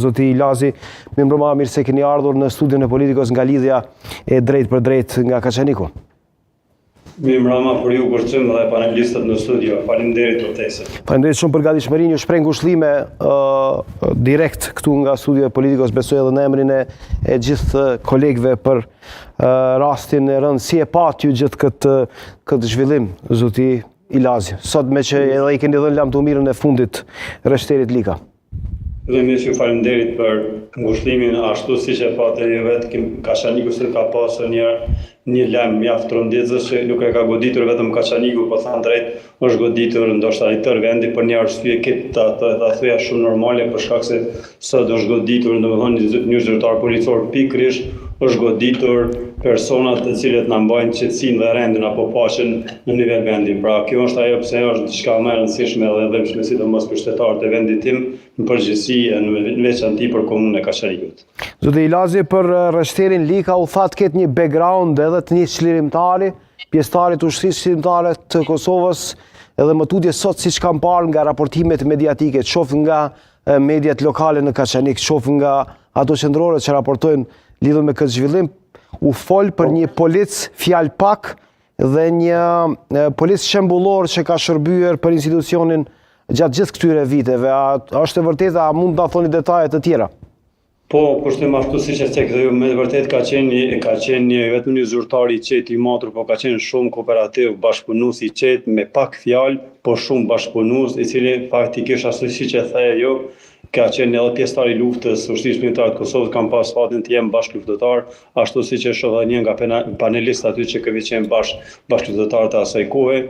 Zoti Ilazi, më mbrëma, mirë se keni ardhur në studion e Politikos nga lidhja e drejt për drejt nga Kaçaniku. Mirë mbrëma për ju Kurçim dhe panelistët në studio. Faleminderit udhëtesë. Faleminderit shumë për gatishmërinë, ju shpreh ngushëllime direkt këtu nga studio e Politikos, besoj edhe në emrin e gjithë kolegëve për rastin e rënd. Si e pat ju gjithë këtë zhvillim, zoti Ilazi? Sot me që edhe i keni dhënë lamtumirën e fundit rreshterit Lika. Fillimisht ju faleminderit për ngushëllimin, ashtu siç e patë ju vetë, Kaçaniku ka pasur një lajm mjaft tronditës që nuk e ka goditur vetëm Kaçaniku, po thënë drejt, është goditur ndoshta i tërë vendi për një arsye ta thoya shumë normale, për shkak se sot është goditur, domethënë një zyrtar policor pikërisht është goditur personat të cilët na mbajnë qetësinë dhe rendin apo paqen në nivel vendi. Pra kjo është ajo pse është diçka më e rëndësishme dhe dhëmshme sidomos për qytetarët e vendit tim në përgjithësi në veçantë për komunën e Kaçanikut. Zoti Ilazi, për rreshterin Lika u tha të ketë një background edhe të një çlirimtari, pjesëtari të ushtrisë çlirimtare të Kosovës, edhe më tutje sot siç kam parë nga raportimet mediatike, qoftë nga mediat lokale në Kaçanik, qoftë nga ato qendrore që raportojnë lidhur me këtë zhvillim, u fol për një polic fjalë pak dhe një polic shembullor që ka shërbyer për institucionin gjatë gjithë këtyre viteve. A është e vërtetë, a mund ta thoni detaje të tjera? Po, kushtim ashtu siç e thekë ju, me vërtet ka qenë vetëm një zyrtar i qetë i matur, po ka qenë shumë kooperativ, bashkëpunues i qetë, me pak fjalë, po shumë bashkëpunues, i cili faktikisht ashtu siç e the ju, ka qenë edhe pjesëtar i luftës ushtrisë shpirtare të Kosovës, kam pas fatin të jem bashkëluftëtar, ashtu siç e shoh një nga panelistë aty që kemi qenë bashkëluftëtar të asaj kohe.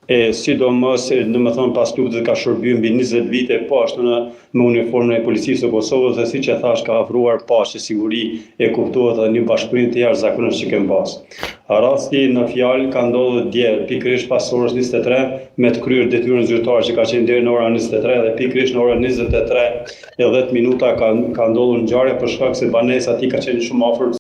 Sidomos, domethënë pas luftës ka shërbyer mbi 20 vite po ashtu me uniformën e policisë së Kosovës dhe siç e thash ka ofruar paqe, siguri, e kuptohet edhe një bashkëpunim të jashtëzakonshëm që kemi pas. Rasti në fjalë ka ndodhur dje pikërisht pas orës 23 me të kryer detyrën zyrtare që ka qenë deri në orën 23 dhe pikërisht në orën 23 e 10 minuta ka ndodhur ngjarje për shkak se banesa aty ka qenë shumë afër